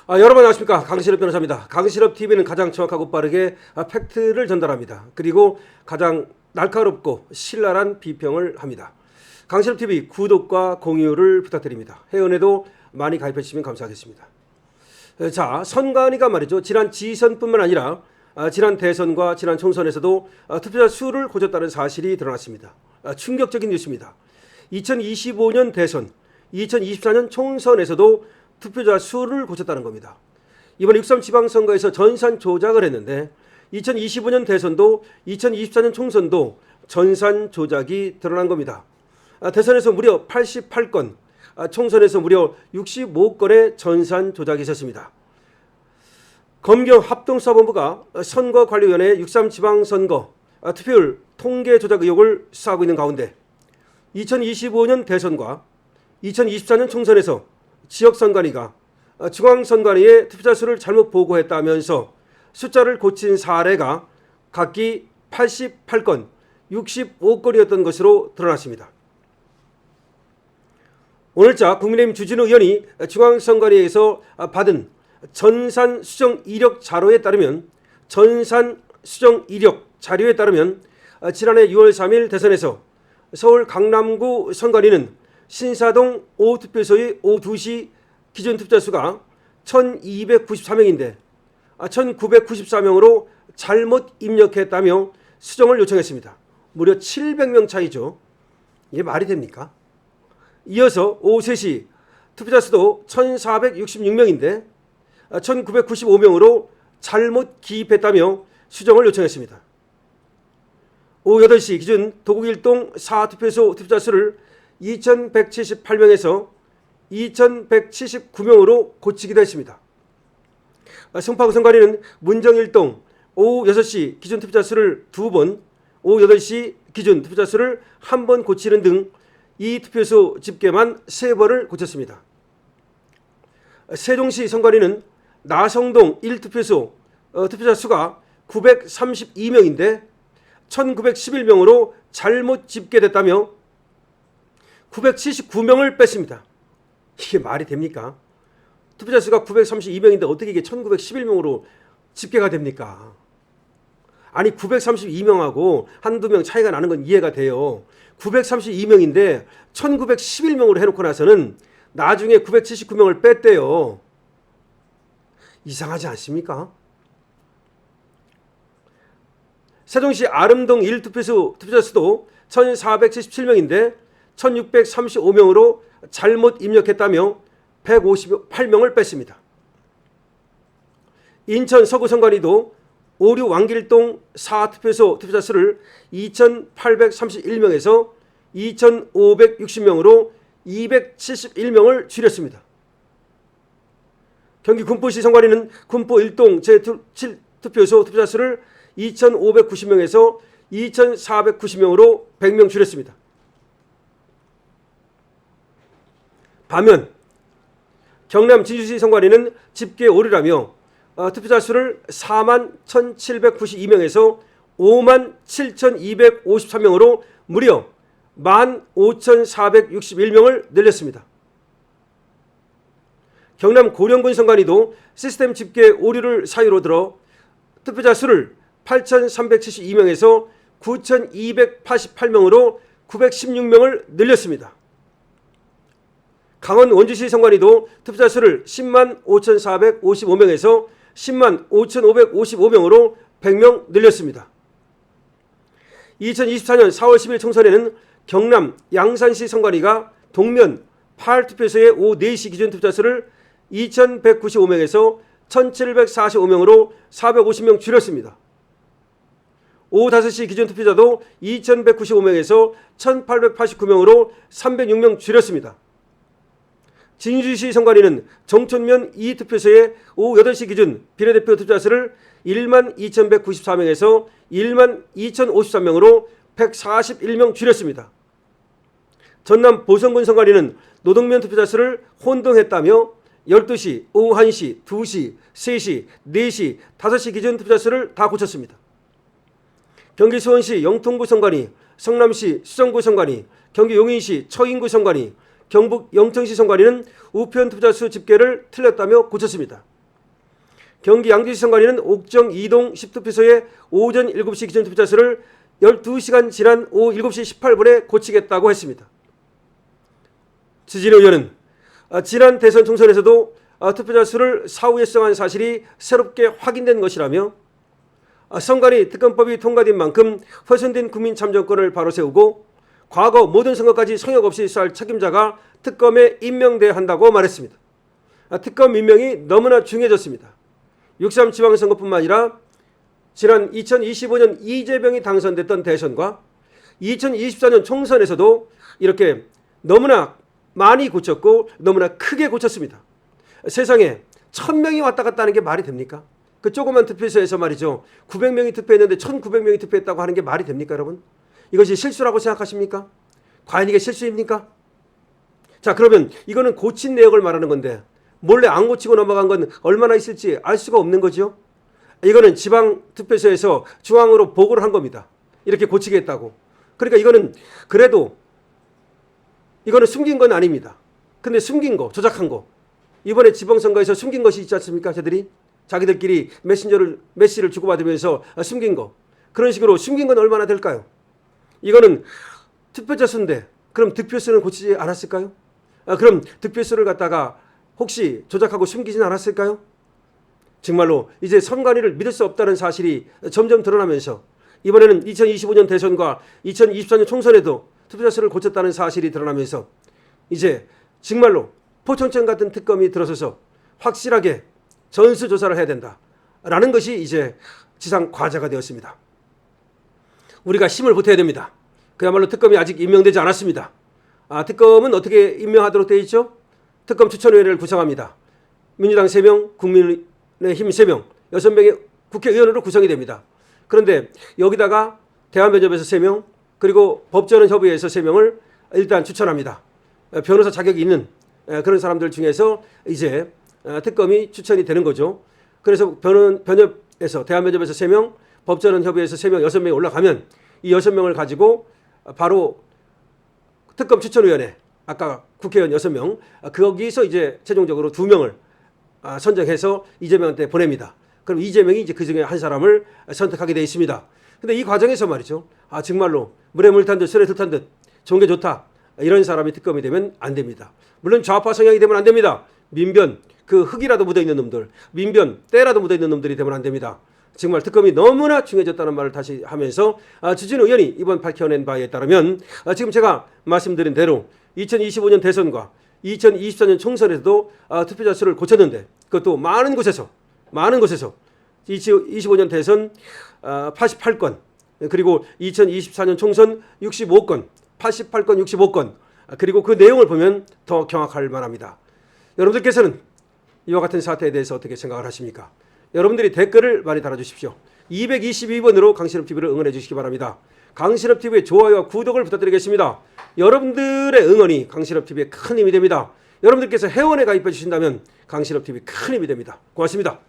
여러분 안녕하십니까. 강신업 변호사입니다. 강신업TV는 가장 정확하고 빠르게 팩트를 전달합니다. 그리고 가장 날카롭고 신랄한 비평을 합니다. 강신업TV 구독과 공유를 부탁드립니다. 회원에도 많이 가입해 주시면 감사하겠습니다. 자, 선관위가 말이죠. 지난 지선뿐만 아니라 지난 대선과 지난 총선에서도 투표자 수를 고쳤다는 사실이 드러났습니다. 충격적인 뉴스입니다. 2025년 대선, 2024년 총선에서도 투표자 수를 고쳤다는 겁니다. 이번 6.3 지방선거에서 전산 조작을 했는데 2025년 대선도 2024년 총선도 전산 조작이 드러난 겁니다. 대선에서 무려 88건, 총선에서 무려 65건의 전산 조작이 있었습니다. 검경 합동수사본부가 선거관리위원회 6.3 지방선거 투표율 통계 조작 의혹을 수사하고 있는 가운데 2025년 대선과 2024년 총선에서 지역선관위가 중앙선관위의 투표자 수를 잘못 보고했다면서 숫자를 고친 사례가 각기 88건, 65건이었던 것으로 드러났습니다. 오늘자 국민의힘 주진우 의원이 중앙선관위에서 받은 전산 수정 이력 자료에 따르면 지난해 6월 3일 대선에서 서울 강남구 선관위는 신사동 5투표소의 오후 2시 기준 투표자 수가 1294명인데 1994명으로 잘못 입력했다며 수정을 요청했습니다. 무려 700명 차이죠. 이게 말이 됩니까? 이어서 오후 3시 투표자 수도 1466명인데 1995명으로 잘못 기입했다며 수정을 요청했습니다. 오후 8시 기준 도곡일동 4투표소 투표자 수를 2178명에서 2179명으로 고치기도 했습니다. 송파구 선관위는 문정일동 오후 6시 기준 투표자 수를 2번, 오후 8시 기준 투표자 수를 1번 고치는 등 이 투표소 집계만 3번을 고쳤습니다. 세종시 선관위는 나성동 1투표소 투표자 수가 932명인데 1911명으로 잘못 집계됐다며 979명을 뺐습니다. 이게 말이 됩니까? 투표자 수가 932명인데 어떻게 이게 1911명으로 집계가 됩니까? 아니 932명하고 한두 명 차이가 나는 건 이해가 돼요. 932명인데 1911명으로 해놓고 나서는 나중에 979명을 뺐대요. 이상하지 않습니까? 세종시 아름동 1투표소 투표자 수도 1477명인데 1635명으로 잘못 입력했다며 158명을 뺐습니다. 인천 서구 선관위도 오류 왕길동 4투표소 투표자 수를 2831명에서 2560명으로 271명을 줄였습니다. 경기 군포시 선관위는 군포 1동 제7투표소 투표자 수를 2590명에서 2490명으로 100명 줄였습니다. 반면 경남 진주시 선관위는 집계 오류라며 투표자 수를 41,792명에서 57,253명으로 무려 15,461명을 늘렸습니다. 경남 고령군 선관위도 시스템 집계 오류를 사유로 들어 투표자 수를 8,372명에서 9,288명으로 916명을 늘렸습니다. 강원 원주시 선관위도 투표자 수를 10만 5,455명에서 10만 5,555명으로 100명 늘렸습니다. 2024년 4월 10일 총선에는 경남 양산시 선관위가 동면 8투표소의 오후 4시 기준 투표자 수를 2,195명에서 1,745명으로 450명 줄였습니다. 오후 5시 기준 투표자도 2,195명에서 1,889명으로 306명 줄였습니다. 진주시 선관위는 정촌면 2투표소의 오후 8시 기준 비례대표 투표자 수를 12,194명에서 12,053명으로 141명 줄였습니다. 전남 보성군 선관위는 노동면 투표자 수를 혼동했다며 12시, 오후 1시, 2시, 3시, 4시, 5시 기준 투표자 수를 다 고쳤습니다. 경기 수원시 영통구 선관위, 성남시 수성구 선관위, 경기 용인시 처인구 선관위, 경북 영천시 선관위는 우편 투표자 수 집계를 틀렸다며 고쳤습니다. 경기 양주시 선관위는 옥정 2동 10투표소에 오전 7시 기준 투표자 수를 12시간 지난 오후 7시 18분에 고치겠다고 했습니다. 지진우 의원은 지난 대선 총선에서도 투표자 수를 사후에 수정한 사실이 새롭게 확인된 것이라며 선관위 특검법이 통과된 만큼 훼손된 국민 참정권을 바로 세우고 과거 모든 선거까지 성역 없이 수사할 책임자가 특검에 임명돼야 한다고 말했습니다. 특검 임명이 너무나 중요해졌습니다. 6.3 지방선거뿐만 아니라 지난 2025년 이재명이 당선됐던 대선과 2024년 총선에서도 이렇게 너무나 많이 고쳤고 너무나 크게 고쳤습니다. 세상에 1000명이 왔다 갔다 하는 게 말이 됩니까? 그 조그만 투표소에서 말이죠. 900명이 투표했는데 1900명이 투표했다고 하는 게 말이 됩니까, 여러분? 이것이 실수라고 생각하십니까? 과연 이게 실수입니까? 자, 그러면 이거는 고친 내역을 말하는 건데 몰래 안 고치고 넘어간 건 얼마나 있을지 알 수가 없는 거죠. 이거는 지방 투표소에서 중앙으로 보고를 한 겁니다. 이렇게 고치겠다고. 그러니까 이거는 그래도 이거는 숨긴 건 아닙니다. 근데 숨긴 거, 조작한 거. 이번에 지방선거에서 숨긴 것이 있지 않습니까? 저들이 자기들끼리 메시를 주고받으면서 숨긴 거. 그런 식으로 숨긴 건 얼마나 될까요? 이거는 투표자 수인데 그럼 득표수는 고치지 않았을까요? 그럼 득표수를 갖다가 혹시 조작하고 숨기진 않았을까요? 정말로 이제 선관위를 믿을 수 없다는 사실이 점점 드러나면서 이번에는 2025년 대선과 2024년 총선에도 투표자 수를 고쳤다는 사실이 드러나면서 이제 정말로 포청천 같은 특검이 들어서서 확실하게 전수조사를 해야 된다라는 것이 이제 지상 과제가 되었습니다. 우리가 힘을 보태야 됩니다. 그야말로 특검이 아직 임명되지 않았습니다. 특검은 어떻게 임명하도록 되어 있죠? 특검 추천위원회를 구성합니다. 민주당 3명, 국민의힘 3명, 6명의 국회의원으로 구성이 됩니다. 그런데 여기다가 대한변협에서 3명, 그리고 법전협의회에서 3명을 일단 추천합니다. 변호사 자격이 있는 그런 사람들 중에서 이제 특검이 추천이 되는 거죠. 그래서 변협에서 대한변협에서 3명, 법전협의회에서 3명, 6명이 올라가면 이 6명을 가지고 바로 특검 추천위원회, 아까 국회의원 6명, 거기서 이제 최종적으로 2명을 선정해서 이재명한테 보냅니다. 그럼 이재명이 이제 그 중에 한 사람을 선택하게 되어 있습니다. 근데 이 과정에서 말이죠. 정말로 물에 물 탄 듯 술에 들탄 듯 좋은 게 좋다. 이런 사람이 특검이 되면 안 됩니다. 물론 좌파 성향이 되면 안 됩니다. 민변, 그 흙이라도 묻어있는 놈들, 민변, 때라도 묻어있는 놈들이 되면 안 됩니다. 정말 특검이 너무나 중요해졌다는 말을 다시 하면서 주진우 의원이 이번 밝혀낸 바에 따르면 지금 제가 말씀드린 대로 2025년 대선과 2024년 총선에서도 투표자 수를 고쳤는데 그것도 많은 곳에서 25년 대선 88건 그리고 2024년 총선 65건 88건 65건 그리고 그 내용을 보면 더 경악할 만합니다. 여러분들께서는 이와 같은 사태에 대해서 어떻게 생각을 하십니까? 여러분들이 댓글을 많이 달아주십시오. 222번으로 강신업TV를 응원해 주시기 바랍니다. 강신업TV의 좋아요와 구독을 부탁드리겠습니다. 여러분들의 응원이 강신업TV에 큰 힘이 됩니다. 여러분들께서 회원에 가입해 주신다면 강신업TV 큰 힘이 됩니다. 고맙습니다.